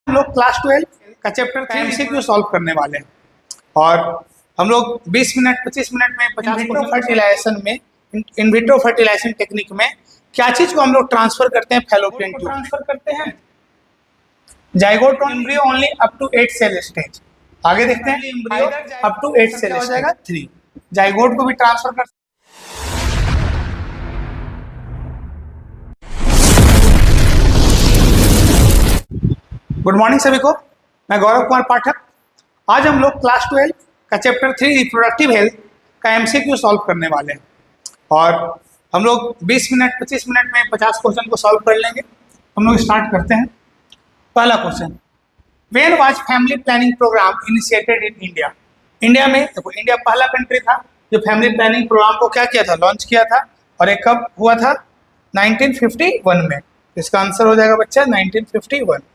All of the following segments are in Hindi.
हम लोग क्लास 12 का चैप्टर का एमसीक्यू सॉल्व करने वाले हैं और हम लोग 20 मिनट 25 मिनट में 50 फर्टिलाइजेशन में इन विट्रो फर्टिलाइजेशन टेक्निक में क्या चीज को हम लोग ट्रांसफर करते हैं फैलोपियन ट्यूब ट्रांसफर करते हैं zygote embryo only up to 8 cell stage. आगे देखते हैं एम्ब्रियो अप टू 8 सेल हो जाएगा 3 जाइगोट को भी ट्रांसफर कर। गुड मॉर्निंग सभी को, मैं गौरव कुमार पाठक। आज हम लोग क्लास 12 का चैप्टर 3 रिप्रोडक्टिव हेल्थ का एमसीक्यू सॉल्व करने वाले हैं और हम लोग 20 मिनट 25 मिनट में 50 क्वेश्चन को सॉल्व कर लेंगे। हम लोग स्टार्ट करते हैं। पहला question, when was family planning programme initiated in India. India में देखो, इंडिया पहला कंट्री था जो फैमिली प्लानिंग प्रोग्राम को क्या किया था, लॉन्च किया था। और एक कब हुआ था, 1951 में। इसका आंसर हो जाएगा बच्चा 1951।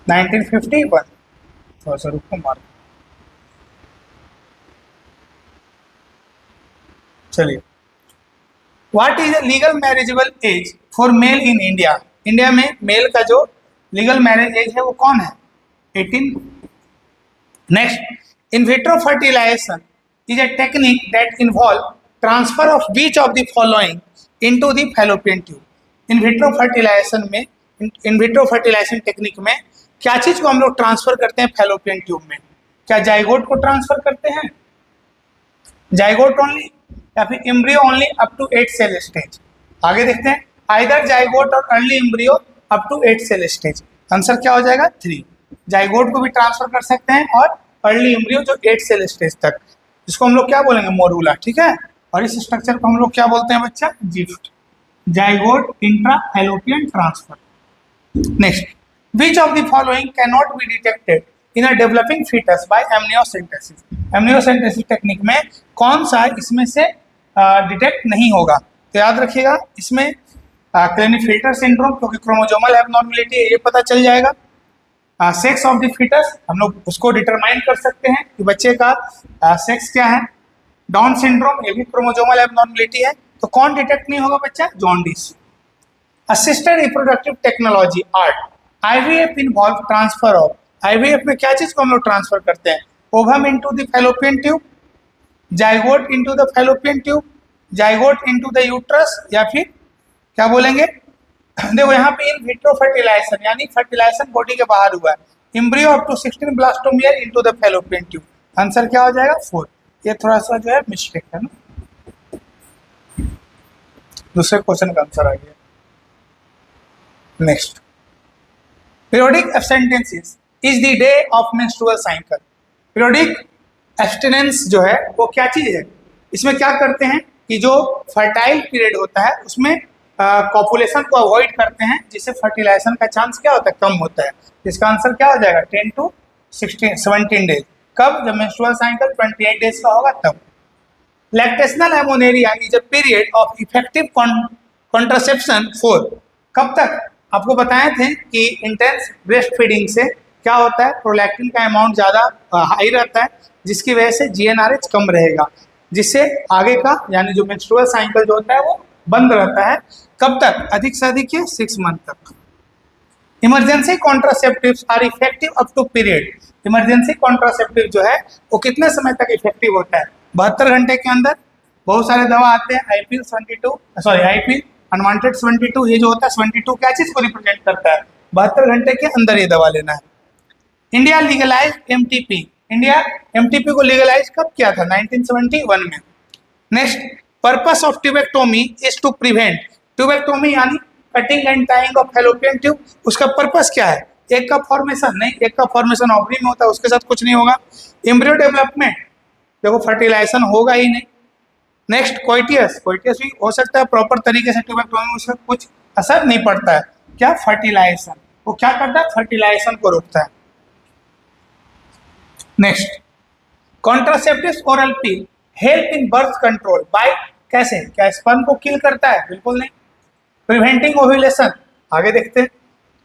1951 थोड़ा सा रुको मार। चलिए, what is legal marriageable age for male in India. India में मेल का जो लीगल मैरिज एज है वो कौन है, 18। Next, in vitro fertilisation is a technique that involve transfer of beach of the following into the fallopian tube. In vitro fertilisation में, इन विट्रो फर्टिलाइजेशन टेक्निक में क्या चीज को हम लोग ट्रांसफर करते हैं फैलोपियन ट्यूब में। क्या जाइगोट को ट्रांसफर करते हैं, जाइगोट ओनली, या फिर embryo only up to 8 cell stage. आगे देखते हैं, आइदर जाइगोट और early embryo up to 8 cell stage. Answer क्या हो जाएगा 3। जाइगोट को भी ट्रांसफर कर सकते हैं और अर्ली एम्ब्रियो जो 8 सेल स्टेज तक, जिसको हम लोग क्या बोलेंगे, मोरूला। ठीक है, और इस स्ट्रक्चर को हम लोग क्या बोलते हैं बच्चा, gift, zygote intra fallopian transfer. Next, which of the following cannot be detected in a developing fetus by amniocentesis। amniocentesis technique में कौन सा इसमें से डिटेक्ट नहीं होगा, तो याद रखिएगा इसमें क्लेनीफिल्टर सिंड्रोम, क्योंकि क्रोमोसोमल एबनॉर्मेलिटी है, ये पता चल जाएगा। सेक्स ऑफ द फीटस हम लोग उसको डिटरमाइन कर सकते हैं कि बच्चे का सेक्स क्या है। डाउन सिंड्रोम, ये भी क्रोमोसोमल एबनॉर्मेलिटी है, तो कौन डिटेक्ट नहीं होगा बच्चा, jaundice. Assisted reproductive technology art, IVF involve transfer of. IVF में क्या चीज को हम लोग ट्रांसफर करते हैं, ovum into the fallopian tube, zygote into the fallopian tube, zygote into the uterus, या फिर क्या बोलेंगे, देखो यहाँ पे इन विट्रो फर्टिलाइजेशन यानी फर्टिलाइजेशन बॉडी के बाहर हुआ है, embryo up to 16 blastomere into the fallopian tube. Answer क्या हो जाएगा 4। ये थोड़ा सा जो है मिस्टेक है ना। दूसरे क्वेश्चन का आंसर आ गया। Next, periodic abstinence is the day of menstrual cycle. Periodic abstinence जो है वो क्या चीज है, इसमें क्या करते हैं कि जो फर्टाइल पीरियड होता है उसमें कॉपुलेशन को अवॉइड करते हैं, जिससे फर्टिलाइजेशन का चांस क्या होता है, कम होता है। इसका आंसर क्या हो जाएगा 10 to 17 डेज। कब, जब मेंस्ट्रुअल साइकिल 28 डेज का होगा तब। Lactational amenorrhea is a period of effective contraception for, कब तक, आपको बताए थे कि इंटेंस ब्रेस्ट फीडिंग से क्या होता है, प्रोलैक्टिन का अमाउंट ज़्यादा हाई रहता है, जिसकी वजह से GnRH कम रहेगा, जिससे आगे का यानी जो मेंस्ट्रुअल साइकिल जो होता है वो बंद रहता है। कब तक, अधिक से अधिक 6 मंथ तक। Emergency contraceptives are effective up to period. Emergency contraceptive जो है वो कितने समय तक इफेक्टिव होता है, 72 घंटे के अंदर। बहुत सारे दवा आते हैं, आईपील अनवांटेड 72, ये जो होता है 72 क्या चीज को रिप्रेजेंट करता है, 72 घंटे के अंदर ये दवा लेना है। India legalize MTP, India MTP को लीगलाइज कब किया था, 1971 में। Next, purpose of tubectomy is to prevent. Tubectomy यानी cutting and tying of fallopian tube, उसका पर्पस क्या है, एक का फॉर्मेशन नहीं, एक का फॉर्मेशन ओवरी में होता है, उसके साथ कुछ नहीं होगा। एम्ब्रियो डेवलपमेंट, देखो फर्टिलाइजेशन होगा ही नहीं। नेक्स्ट, कोइटियस, कोइटियस भी हो सकता है प्रॉपर तरीके से, ट्यूबेक्टोमी उसका कुछ असर नहीं पड़ता है। क्या, फर्टिलाइजेशन, वो क्या करता है, फर्टिलाइजेशन को रोकता है। Next, contraceptives oral pill help in birth control by, कैसे, क्या स्पर्म को किल करता है, बिल्कुल नहीं। प्रिवेंटिंग ओव्यूलेशन, आगे देखते हैं।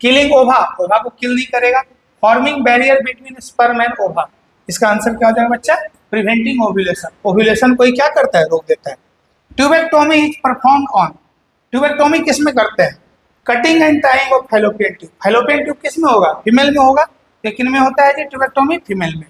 किलिंग ओवा, ओवा को किल नहीं करेगा। Forming barrier between sperm and ओवा, इसका आंसर क्या हो जाएगा बच्चा, प्रिवेंटिंग ओव्यूलेशन। ओव्यूलेशन को ही क्या करता है, रोक देता है। Tubectomy is perform on, tubectomy किस में करते हैं, cutting and tying of fallopian tube, fallopian tube किस में होगा? फीमेल में होगा। लेकिन में होता है जी ट्यूबेक्टोमी? फीमेल में।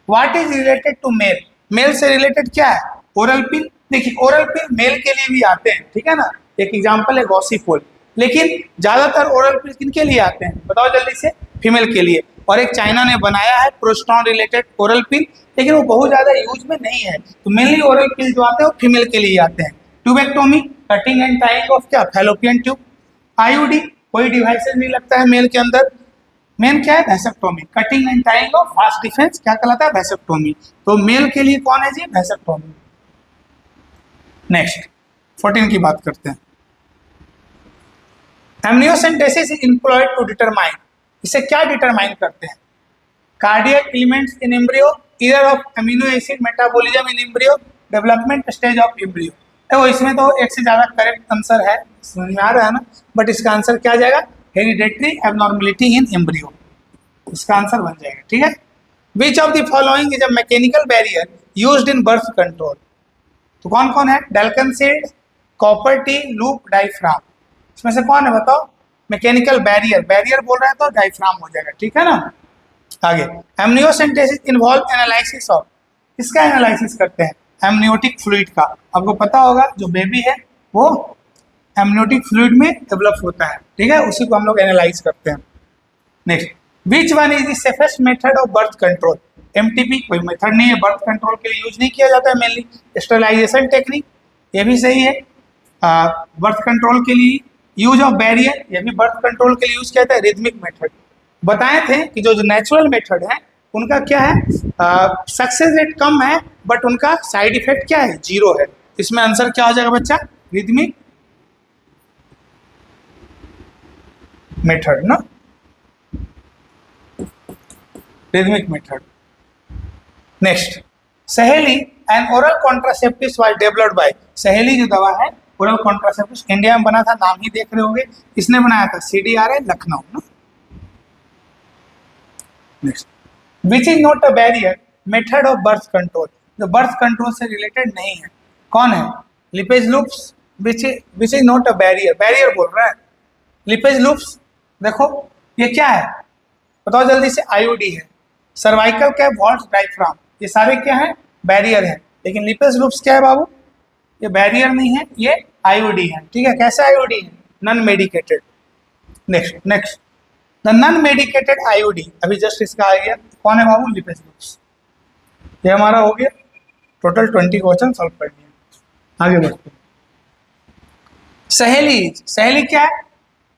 What is related to male, male से रिलेटेड क्या है? Oral pill. देखिए ओरल पिल मेल के लिए भी आते हैं, ठीक है ना, एक एग्जांपल है गॉसिपोल, लेकिन ज्यादातर ओरल पिल किन के लिए आते हैं बताओ जल्दी से? फीमेल के लिए। और एक चाइना ने बनाया है प्रोस्टॉन रिलेटेड ओरल पिल, लेकिन वो बहुत ज्यादा यूज में नहीं है। तो मेनली ओरल पिल जो आते हैं वो फीमेल के लिए आते हैं। Tubectomy, cutting and tying of क्या? Fallopian tube. आईयूडी, कोई डिवाइसेस नहीं लगता है मेल के अंदर। मेन क्या है? Vasectomy, cutting and tying of फास्ट डिफेंस क्या कहलाता है? वैसेक्टोमी। तो मेल के लिए कौन है जी? वैसेक्टोमी। नेक्स्ट 14 की बात करते हैं। Amniocentesis is employed to determine, इसे क्या डिटरमाइन करते हैं? Cardiac elements in embryo, ear of amino acid metabolism in embryo, development stage of embryo. देखो इसमें तो एक से ज्यादा करेक्ट आंसर है, समझ में आ रहा है ना, बट इसका आंसर क्या जाएगा? हेरिडेटरी एबनॉर्मलिटी इन एम्ब्रियो, इसका आंसर बन जाएगा, ठीक है। विच of the following is a mechanical barrier used in birth control, तो कौन कौन है? डेल्कनसीड, कॉपर टी, लूप, डायफ्राम। इसमें से कौन है बताओ? मैकेनिकल बैरियर, बैरियर बोल रहा है तो डायफ्राम हो जाएगा, ठीक है ना। आगे, एमनियोसेंटेसिस इन्वॉल्व एनालिसिस ऑफ, किसका एनालिसिस करते हैं? एमनियोटिक फ्लूइड का। आपको पता होगा जो बेबी है वो एमनियोटिक फ्लूइड में डेवलप होता है, ठीक है, उसी को हम लोग एनालाइज करते हैं। Next, which one is the safest method of birth control? MTP कोई मेथड नहीं है, बर्थ कंट्रोल के लिए यूज नहीं किया जाता है मेनली। स्टरलाइजेशन टेक्निक, ये भी सही है। बर्थ कंट्रोल के लिए यूज ऑफ बैरियर, ये भी बर्थ कंट्रोल के लिए यूज किया जाता है। रिदमिक मेथड बताए थे कि जो नेचुरल मेथड है उनका क्या है? सक्सेस रेट कम है, बट उनका साइड इफेक्ट क्या है? 0 है। इसमें आंसर क्या हो जाएगा बच्चा? रिदमिक मेथड ना, रिदमिक मेथड। नेक्स्ट, सहेली and oral contraceptive was developed by, सहेली जो दवा है ओरल कॉन्ट्रासेप्टिव इंडिया में बना था, नाम ही देख रहे होंगे, इसने बनाया था CDRI लखनऊ ना। Next, which is not a barrier method of birth control, जो बर्थ कंट्रोल से रिलेटेड नहीं है, कौन है? Lipase loops, which is not a barrier, barrier बोल रहा है। लिपेज लूप्स, देखो ये क्या है बताओ जल्दी से? आईओडी है। सर्वाइकल कैप, वॉल्स, डायफ्राम, ये सारे क्या है? बैरियर है। लेकिन लिपेज लूप्स क्या है बाबू? ये बैरियर नहीं है, ये आईओडी है, ठीक है। कैसे आईओडी है? Non medicated. Next the non medicated IOD, अभी जस्ट इसका आ गया, कौन है बाबू? Lipase loops. ये हमारा हो गया, टोटल 20 क्वेश्चन सॉल्व कर दिए। आगे बढ़ते हैं। सहेली, सहेली क्या है?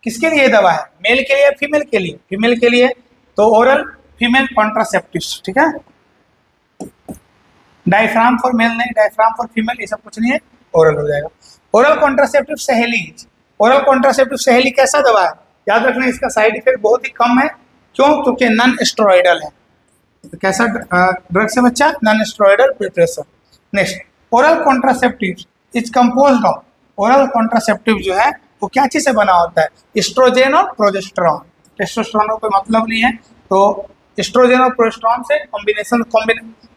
किसके लिए दवा है? मेल के लिए, फीमेल के लिए? फीमेल के लिए, तो ओरल फीमेल कॉन्ट्रासेप्टिव्स, ठीक है। डायफ्राम फॉर मेल नहीं, डायफ्राम फॉर फीमेल, ये सब कुछ नहीं है, ओरल हो जाएगा। ओरल कॉन्ट्रासेप्टिव सहेली, ओरल कॉन्ट्रासेप्टिव सहेली कैसा दवा है? याद रखना इसका साइड इफेक्ट बहुत ही कम है, क्यों? क्योंकि नॉन स्टेरॉइडल है। तो कैसा ड्रग से बच्चा? Non steroidal preparation. Next, oral contraceptive is composed of, oral contraceptive जो है वो क्या चीज से बना होता है? एस्ट्रोजन और प्रोजेस्टेरॉन। टेस्टोस्टेरोन का कोई मतलब नहीं है, तो एस्ट्रोजन और प्रोजेस्टेरॉन से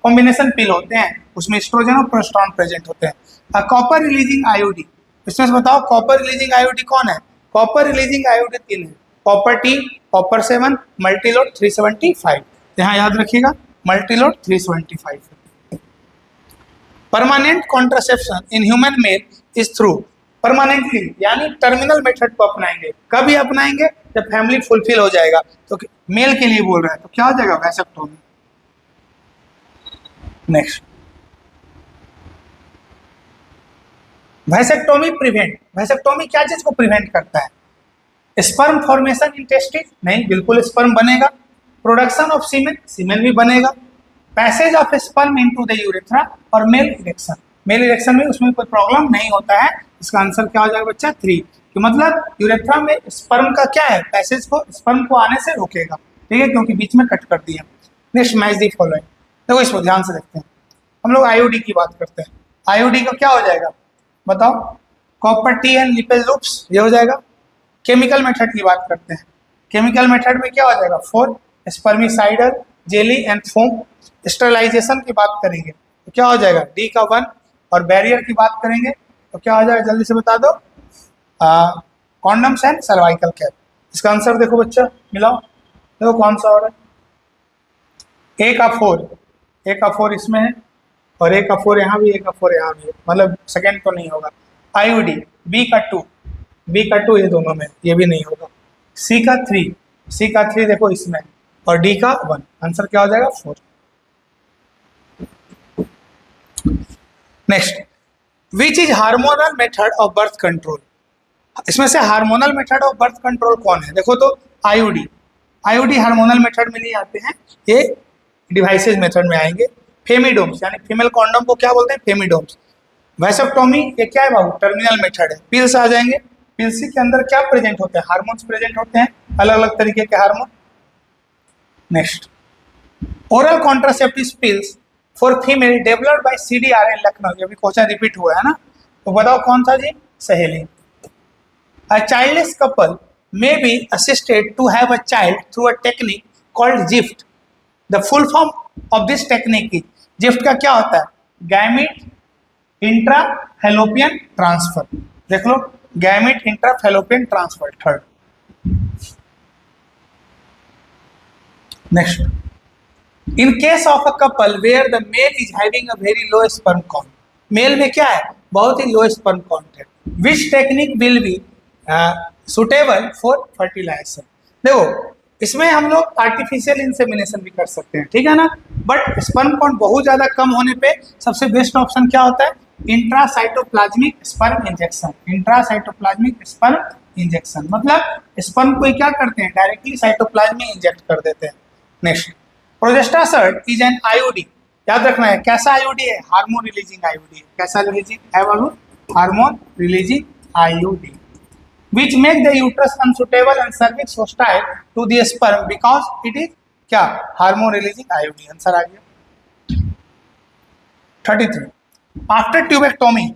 कॉम्बिनेशन पिल होते हैं, उसमें एस्ट्रोजन और प्रोजेस्टेरॉन प्रेजेंट होते हैं। कॉपर रिलीजिंग आईओडी, इसमें से बताओ कॉपर रिलीजिंग आईओडी कौन है? कॉपर रिलीजिंग आईओडी 3 है, कॉपर टी, कॉपर 7, मल्टीलोड 375, यहाँ याद रखिएगा Multiload 375। Permanent contraception in human male is through, permanently यानी टर्मिनल मेथड को अपनाएंगे। कभी अपनाएंगे? जब फैमिली फुलफिल हो जाएगा। तो मेल के लिए बोल रहा है, तो क्या हो जाएगा? Vasectomy. Next, vasectomy prevent, vasectomy क्या चीज को प्रिवेंट करता है? स्पर्म फॉर्मेशन इन टेस्टिस, नहीं, बिल्कुल स्पर्म बनेगा। प्रोडक्शन ऑफ सीमेन, सीमेन भी बनेगा। Passage of sperm into the urethra और मेल इरेक्शन, मेल इरेक्शन में उसमें कोई प्रॉब्लम नहीं होता है। इसका आंसर क्या हो जाएगा बच्चा? 3, कि मतलब यूरेथ्रा में स्पर्म का क्या है? पैसेज को, स्पर्म को आने से रोकेगा, ठीक है, क्योंकि बीच में कट कर दिया। नेक्स्ट, मैच दी फॉलोइंग, देखो इसको ध्यान से देखते हैं। हम लोग आईओडी की बात करते हैं, आईओडी का क्या हो जाएगा बताओ? Copper T and lipase loops, ये हो जाएगा। केमिकल मेथड की बात करते हैं, केमिकल मेथड में क्या हो जाएगा? 4, spermicidal, jelly and foam. Sterilisation की बात करेंगे तो क्या हो जाएगा? D का 1, और बैरियर की बात करेंगे तो क्या हो जाएगा? जल्दी से बता दो। Condoms and cervical cap. इसका आंसर देखो बच्चा, मिलाओ, देखो कौन सा हो रहा है। ए का 4, ए का 4 इसमें है, और ए का 4 यहाँ भी, ए का 4 यहाँ भी है, मतलब सेकेंड तो नहीं होगा। आईयूडी, बी का 2, बी का 2 ये दोनों में, ये भी नहीं होगा। सी का 3, सी का 3 देखो इसमें, और डी का 1, आंसर क्या हो जाएगा 4। Next, which is hormonal method of birth control. इसमें से hormonal method of birth control कौन है? देखो तो आईयूडी, आईयूडी हार्मोनल मेथड में नहीं आते हैं, ये डिवाइसेज मेथड में आएंगे। फेमिडोम्स यानी फीमेल कॉन्डोम को क्या बोलते हैं? फेमिडोम्स। वैसेक्टोमी ये क्या है बाबू? टर्मिनल मेथड है। पिल्स आ जाएंगे, पिल्स के अंदर क्या प्रेजेंट होते हैं? हार्मोन्स प्रेजेंट होते हैं, अलग अलग तरीके के hormone. Next, oral contraceptive pills for female developed by CDRA Lucknow, ये भी क्वेश्चन रिपीट हुआ है ना, तो बताओ कौन सा जी? सहेली। A childless couple may be assisted to have a child through a technique called GIFT. The full form of this technique is, GIFT का क्या होता है? Gamete intrafallopian transfer. देख लो, gamete intrafallopian transfer, third. Next, in case of a couple where the male is having a very low sperm count, male में क्या है? बहुत ही लो स्पर्म काउंट है। Which technique will be suitable for fertilization. देखो, इसमें हम लोग आर्टिफिशियल इंसेमिनेशन भी कर सकते हैं, ठीक है ना, बट स्पर्म काउंट बहुत ज्यादा कम होने पे सबसे बेस्ट ऑप्शन क्या होता है? Intracytoplasmic sperm injection. Intracytoplasmic sperm injection मतलब स्पर्म को क्या करते हैं? डायरेक्टली साइटोप्लाज्म में इंजेक्ट कर देते हैं। Next, progestasert is an IUD, याद रखना है कैसा आईयूडी है? Hormone releasing IUD. कैसा रिलीजिंग है बाबू? Hormone releasing IUD. which make the uterus unsuitable and cervix hostile to the sperm because it is क्या? Hormone releasing IUD. आंसर आ गया। 33, आफ्टर ट्यूबेक्टोमी,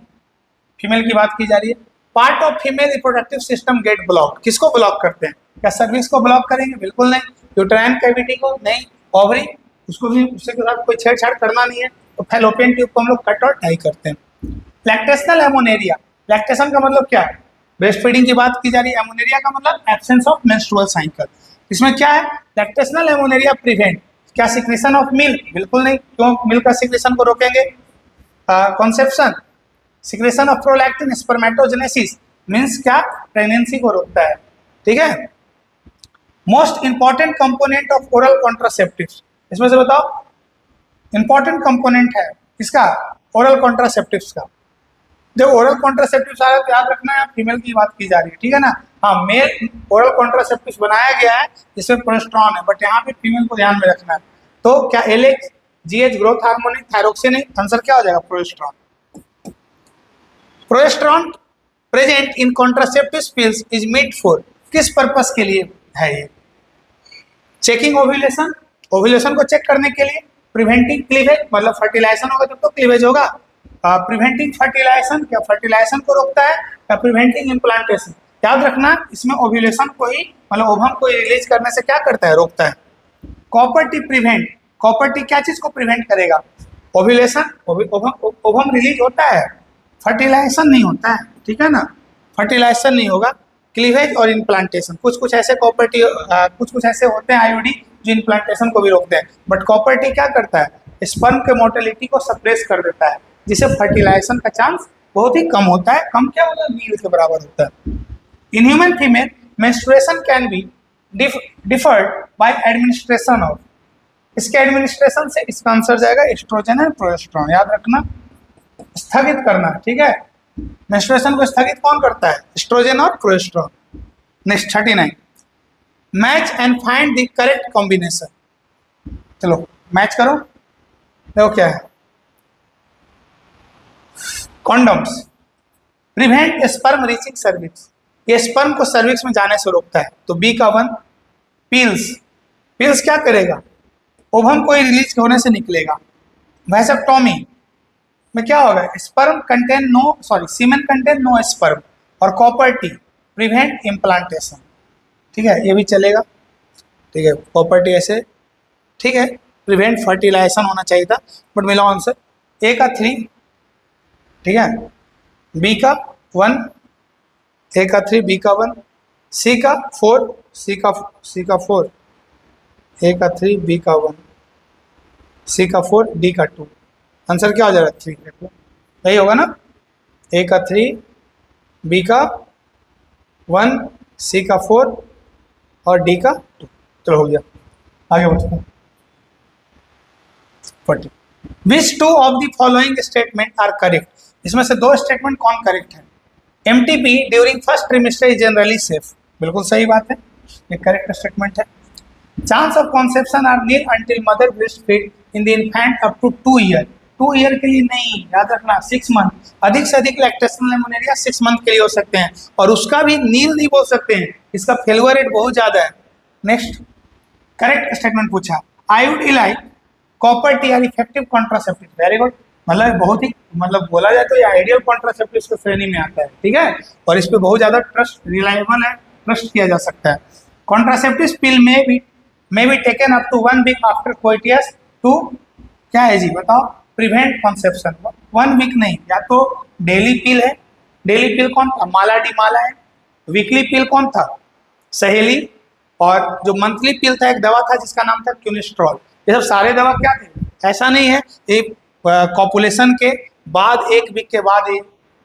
फीमेल की बात की जा रही है, part of female reproductive system get block. किसको ब्लॉक करते हैं? क्या सर्विक्स को ब्लॉक करेंगे? बिल्कुल नहीं। यूट्राइन कैविटी को नहीं। ओवरी, उसको भी, उसके साथ कोई छेड़छाड़ करना नहीं है। तो फैलोपियन ट्यूब को हम लोग कट और टाई करते हैं। लैक्टेशनल एमोनेरिया, लैक्टेशन का मतलब क्या है? ब्रेस्ट फीडिंग की बात की जा रही है। एमोनेरिया का मतलब एब्सेंस ऑफ मेंस्ट्रुअल साइकिल। इसमें क्या है? लैक्टेशनल एमोनेरिया प्रिवेंट क्या? Secretion of milk? बिल्कुल नहीं। क्यों मिल्क का सिक्रेशन को रोकेंगे? Conception, secretion of prolactin, spermatogenesis means क्या? प्रेगनेंसी को रोकता है, ठीक है। Most important component of oral contraceptives, इसमें से बताओ इंपॉर्टेंट कंपोनेंट है इसका ओरल कॉन्ट्रासेप्टिव्स का। जब ओरल कॉन्ट्रासेप्टिव्स आ रहा है तो याद रखना है, फीमेल की बात की जा रही है, ठीक है ना। हाँ, मेल ओरल कॉन्ट्रासेप्टिव्स बनाया गया है जिसमें प्रोजेस्टेरॉन है, बट यहाँ पे फीमेल को ध्यान में रखना है। तो क्या LH, GH growth hormone, thyroxine? Answer क्या हो जाएगा? Progesterone. Progesterone present in contraceptive pills is made for, किस पर्पस के लिए है ये? चेकिंग ओव्यूलेशन, ओव्यूलेशन को चेक करने के लिए। प्रिवेंटिंग क्लीवेज, मतलब फर्टिलाइजेशन होगा तब तो क्लीवेज होगा। प्रिवेंटिंग फर्टिलाइजेशन, क्या फर्टिलाइजेशन को रोकता है? या प्रिवेंटिंग इम्प्लांटेशन? याद रखना, इसमें ओव्यूलेशन को ही, मतलब ओवम को रिलीज करने से क्या करता है? रोकता है। Copper T prevent, copper T क्या चीज को प्रिवेंट करेगा? ओव्यूलेशन, ओवम रिलीज होता है, फर्टिलाइजेशन नहीं होता है, ठीक है ना, फर्टिलाइजेशन नहीं होगा। क्लीवेज और इम्प्लांटेशन, कुछ कुछ ऐसे कॉपर टी, कुछ कुछ ऐसे होते हैं आईयूडी जो इम्प्लांटेशन को भी रोकते हैं, बट कॉपर टी क्या करता है? स्पर्म के मोटिलिटी को सप्रेस कर देता है, जिससे फर्टिलाइजेशन का चांस बहुत ही कम होता है। कम क्या होता है? नील के बराबर होता है। In human female menstruation can be deferred by administration of, इसके एडमिनिस्ट्रेशन से इसका आंसर जाएगा एस्ट्रोजन एंड प्रोजेस्टेरॉन। याद रखना, स्थगित करना, ठीक है। मेंस्ट्रुएशन को स्थगित कौन करता है? एस्ट्रोजन और progesterone. Next 39, match and find the correct combination. चलो मैच करो, देखो क्या है। Condoms prevent sperm reaching cervix, ये स्पर्म को सर्विक्स में जाने से रोकता है, तो बी का 1। पिल्स, पिल्स क्या करेगा? ओवम को रिलीज होने से निकलेगा। वैसेक्टोमी में क्या होगा? स्पर्म कंटेन नो, सॉरी सीमेन कंटेन नो स्पर्म। और कॉपर टी प्रिवेंट इम्प्लांटेशन, ठीक है, ये भी चलेगा, ठीक है। कॉपर टी ऐसे, ठीक है, प्रिवेंट फर्टिलाइजेशन होना चाहिए था, बट मिला आंसर। ए का 3, ठीक है, बी का 1, ए का 3, बी का 1, सी का 4, सी का 4, ए का 3, बी का 1, सी का 4, डी का 2। आंसर क्या हो जाएगा? 3 का 2, यही होगा ना? ए का 3, बी का 1, सी का 4 और डी का 2। चलो हो गया, आगे बढ़ते हैं। 40 which two of the following statement are correct? इसमें से दो स्टेटमेंट कौन करेक्ट है? MTP during first trimester is generally safe, बिल्कुल सही बात है, ये करेक्ट स्टेटमेंट है। Chance of conception are nil until mother breast feed in the infant up to 2 year. 2 year के लिए नहीं, याद रखना 6 मंथ। अधिक से अधिक लैक्टेशनल लेमोनिया 6 मंथ के लिए हो सकते हैं, और उसका भी नील नहीं बोल सकते हैं, इसका फेल्यूर रेट बहुत ज्यादा है। नेक्स्ट करेक्ट स्टेटमेंट पूछा, I would like copper T R effective contraceptive. Very good, मतलब बहुत ही बोला जाए तो ये आइडियल कॉन्ट्रासेप्टिव की श्रेणी में आता है, ठीक है, और इस पे बहुत ज्यादा ट्रस्ट रिलायबल है, ट्रस्ट किया जा सकता है। Contraceptive pill may be taken up to 1 week after coitus two, क्या है जी बताओ, प्रिवेंट कॉन्सेप्शन। 1 वीक नहीं, या तो डेली पिल है, डेली पिल कौन था? माला डी माला है। वीकली पिल कौन था? सहेली। और जो मंथली पिल था एक दवा था जिसका नाम था क्यूनिस्ट्रॉल। ये सब सारे दवा क्या थे? ऐसा नहीं है एक कॉपुलेशन के बाद 1 वीक के बाद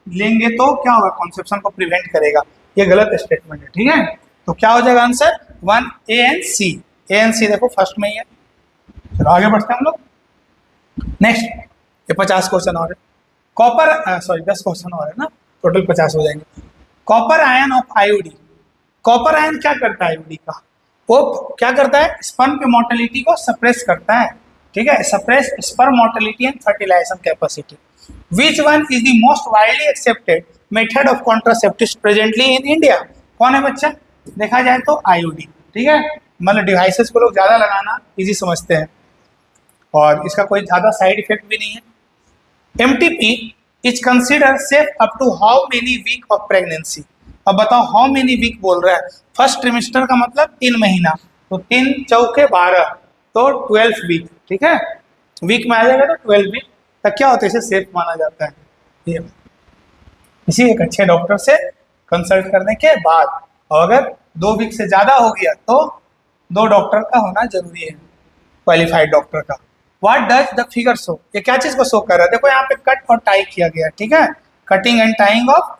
लेंगे तो क्या होगा? कॉन्सेप्शन को प्रिवेंट करेगा, ये गलत स्टेटमेंट है, ठीक है। तो क्या हो जाएगा answer? 1 A and C. A and C देखो फर्स्ट में ही है। चलो आगे बढ़ते हैं हम लोग। नेक्स्ट, ये 50 क्वेश्चन और है। कॉपर 10 क्वेश्चन और है ना, टोटल 50 हो जाएंगे। Copper ion of आयोडी। Copper ion क्या करता है आयोडी का? वो क्या करता है? स्पर्म के मोर्टेलिटी को सप्रेस करता है, ठीक है, suppress sperm mortality and fertilisation capacity. Which one is the most widely accepted method of contraceptive presently in India? कौन है बच्चा? देखा जाए तो आईयूडी, ठीक है, मतलब डिवाइसेस को लोग ज्यादा लगाना इजी समझते हैं और इसका कोई ज्यादा साइड इफेक्ट भी नहीं है। MTP is consider safe up to how many week of pregnancy. अब बताओ हाउ मेनी वीक बोल रहा है? फर्स्ट ट्रिमेस्टर का मतलब 3 महीना, तो 3 चौके 12, तो 12 वीक, ठीक है, वीक में आ जाएगा तो 12 वीक तक क्या होता है, इसे सेफ माना जाता है। ये इसी एक अच्छे डॉक्टर से कंसल्ट करने के बाद, और अगर 2 वीक से ज्यादा हो गया तो 2 डॉक्टर का होना जरूरी है, क्वालिफाइड डॉक्टर का। What does the figure show? ये क्या चीज को शो कर रहा है? देखो यहाँ पे कट और टाई किया गया, ठीक है, कटिंग एंड टाइंग ऑफ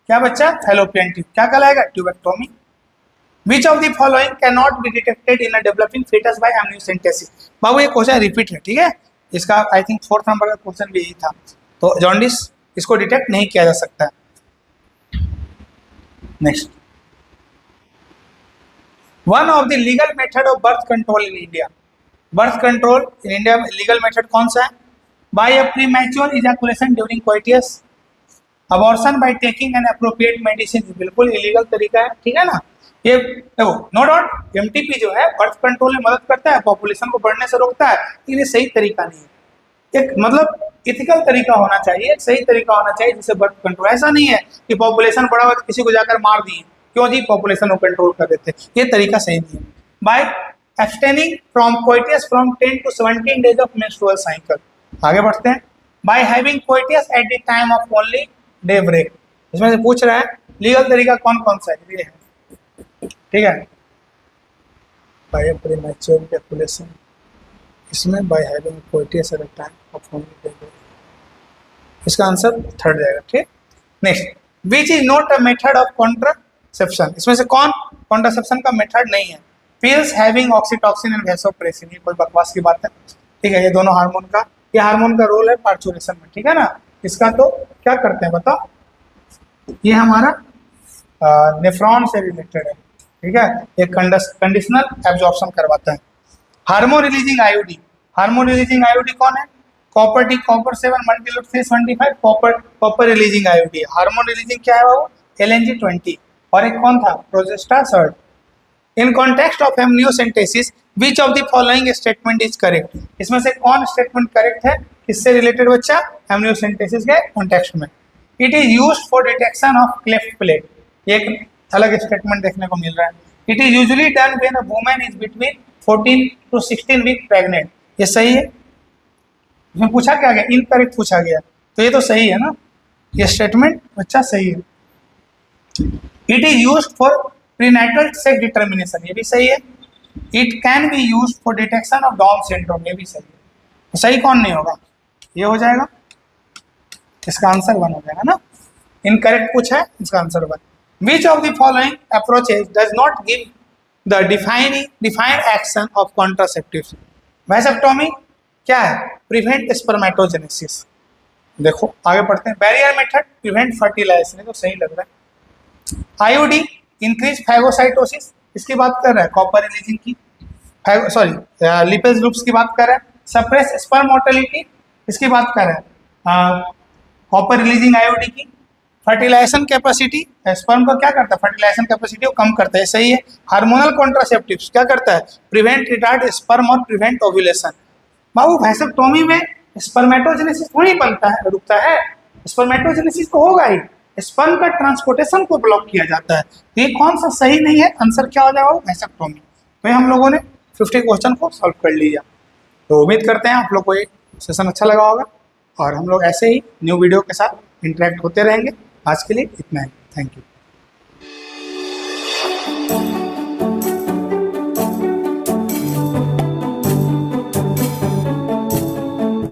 क्या बच्चा? Fallopian tube. क्या कहलाएगा? Tubectomy. Which of the following cannot be detected in a developing fetus by amniocentesis? बाबू ये क्वेश्चन रिपीट है, ठीक है, इसका आई थिंक 4th नंबर का क्वेश्चन भी यही था। तो जॉन्डिस इसको डिटेक्ट नहीं किया जा सकता है। Next, one of the legal method of birth control in India. Birth control in India में लीगल मेथड कौन सा है? By a premature ejaculation during coitus, abortion by taking an appropriate medicine, बिल्कुल इलीगल तरीका है, ठीक है ना। ये देखो नो डाउट MTP जो है बर्थ कंट्रोल में मदद करता है, पॉपुलेशन को बढ़ने से रोकता है, लेकिन ये सही तरीका नहीं है। एक मतलब इथिकल तरीका होना चाहिए, एक सही तरीका होना चाहिए जिससे बर्थ कंट्रोल। ऐसा नहीं है कि पॉपुलेशन बढ़ा हुआ तो किसी को जाकर मार दिए, क्यों जी? पॉपुलेशन को कंट्रोल कर देते, ये तरीका सही नहीं है। By abstaining from coitus from 10 to 17 days of menstrual cycle. आगे बढ़ते हैं। By having coitus at the time of only day break. इसमें से पूछ रहा है लीगल तरीका कौन कौन सा है, ये है, ठीक है। बाय प्रीमैच्योर इजैकुलेशन, इसमें by having coitus at the time of only day break, इसका आंसर 3rd जाएगा, ठीक। Next, which is not a method of contraception. इसमें से कौन कॉन्ट्रासेप्शन का मेथड नहीं है? Pills having oxytocin and vasopressin, ये कोई बकवास की बात है, ठीक है, ये दोनों हार्मोन का, ये हार्मोन का रोल है पार्चुरेशन में, ठीक है ना। इसका तो क्या करते हैं बताओ? ये हमारा नेफ्रॉन से रिलेटेड है, ठीक है, ये कंडीशनल एब्जॉर्प्शन करवाता है। Hormone releasing IUD, hormone releasing IUD कौन है? Copper T, copper 7 multiload 325, copper releasing IUD. Hormone releasing क्या है बाबू? LNG-20। और एक कौन था? Progestasert. In context of amniocentesis which of the following statement is correct? इसमें से कौन स्टेटमेंट करेक्ट है? किससे रिलेटेड बच्चा? एमनियोसेंटेसिस के कॉन्टेक्स्ट में। It is used for detection of cleft plate, एक अलग स्टेटमेंट देखने को मिल रहा है। It is usually done when a woman is between 14 to 16 week pregnant, ये सही है। इसमें पूछा क्या गया? इनकरेक्ट पूछा गया, तो ये तो सही है ना, ये स्टेटमेंट बच्चा सही है। It is use for prenatal sex determination, ये भी सही है। It can be use for detection of down syndrome, ये भी सही है। तो सही कौन नहीं होगा, ये हो जाएगा, इसका आंसर 1 हो जाएगा ना। इनकरेक्ट पूछा है, इसका answer 1। Which of the following approaches does not give the defined action of contraceptives. Vasectomy क्या है, प्रिवेंट स्पर्मेटोजेनेसिस। देखो आगे पढ़ते हैं। बैरियर मेथड प्रिवेंट फर्टिलाइजेशन, तो सही लग रहा है। आईयूडी इंक्रीज फैगोसाइटोसिस, इसकी बात कर रहा है, कॉपर रिलीजिंग की, सॉरी लिपेज लूप्स की बात कर रहा है। सप्रेस स्पर्म मोर्टेलिटी, इसकी बात कर रहा है, कॉपर रिलीजिंग आईयूडी की। फर्टिलाइजेशन कैपेसिटी, स्पर्म को क्या करता है, फर्टिलाइजेशन कैपेसिटी को कम करता है, सही है। हार्मोनल कॉन्ट्रासेप्टिव्स क्या करता है, प्रिवेंट रिटार्ड स्पर्म और प्रिवेंट ओव्यूलेशन। बाबू वैसेक्टोमी में स्पर्मेटोजेनेसिस थोड़ी बनता है, रुकता है, स्पर्मेटोजेनेसिस तो होगा ही, स्पर्म का ट्रांसपोर्टेशन को ब्लॉक किया जाता है। तो ये कौन सा सही नहीं है, आंसर क्या हो जाएगा, वैसेक्टोमी। तो हम लोगों ने 50 क्वेश्चन को सॉल्व कर लिया। तो उम्मीद करते हैं आप लोग को ये सेशन अच्छा लगा होगा, और हम लोग ऐसे ही न्यू वीडियो के साथ इंटरेक्ट होते रहेंगे। आज के लिए इतना ही, थैंक यू।